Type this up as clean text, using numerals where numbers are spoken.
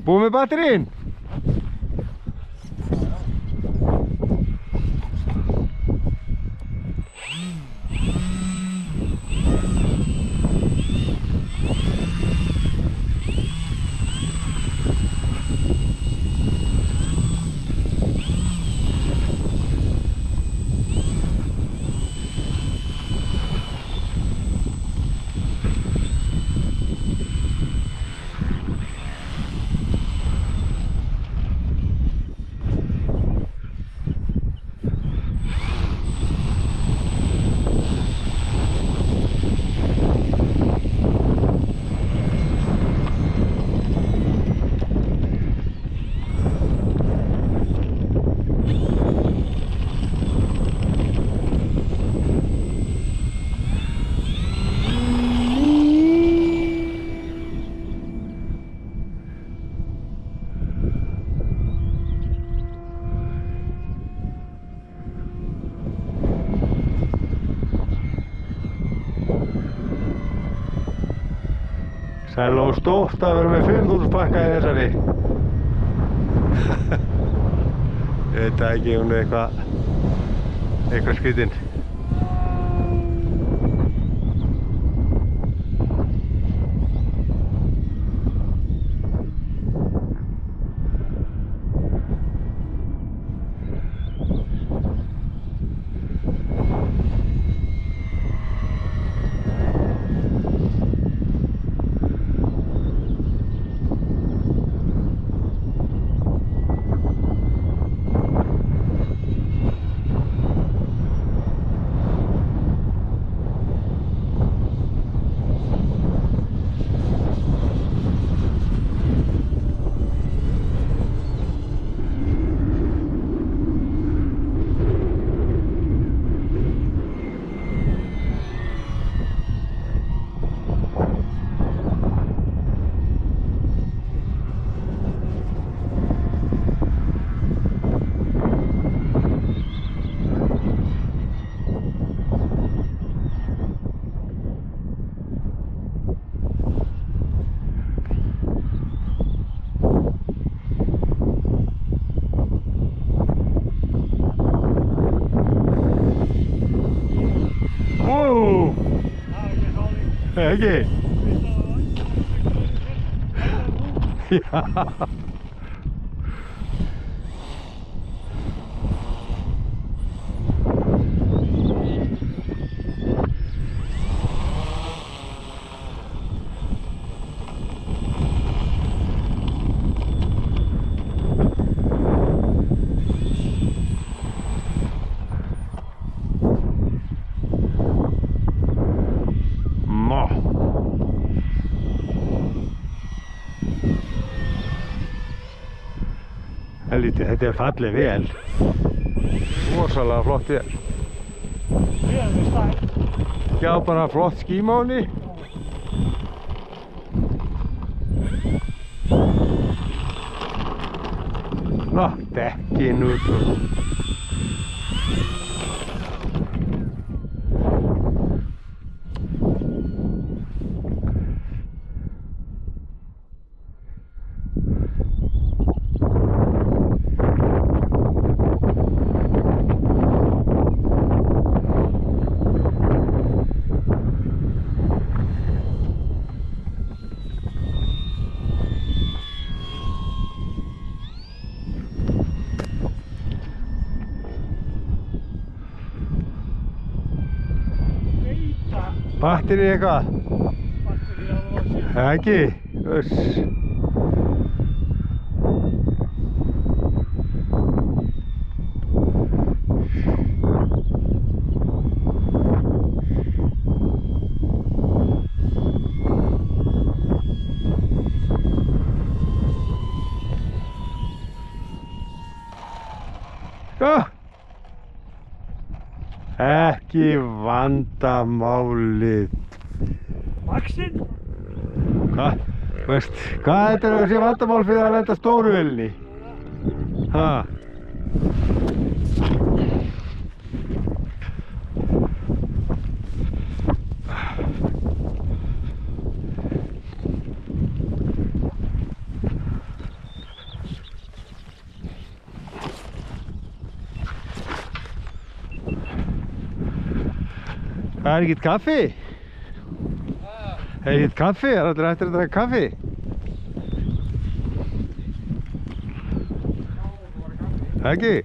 Búið með batterín? Sæl og stórt að vera með 5.000 pakka í þessari. Ég veit ekki, hún er eitthvað skrítinn. Ekki? Já. Helviti, þetta er fallið vel. Rosalega flott vel. Já, bara flott skímáni. Ná, dekkin út. Batteri eitthvað? Ekki? Uss. Ekki vandamálið. Vaxinn? Hvað? Veist, hvað þetta er þessi vandamál fyrir að lenda stóru vélinni? Ha? Það er ekkert kaffi? Það er ekkert kaffi? Það er allir eftir að drekka kaffi? Ekki?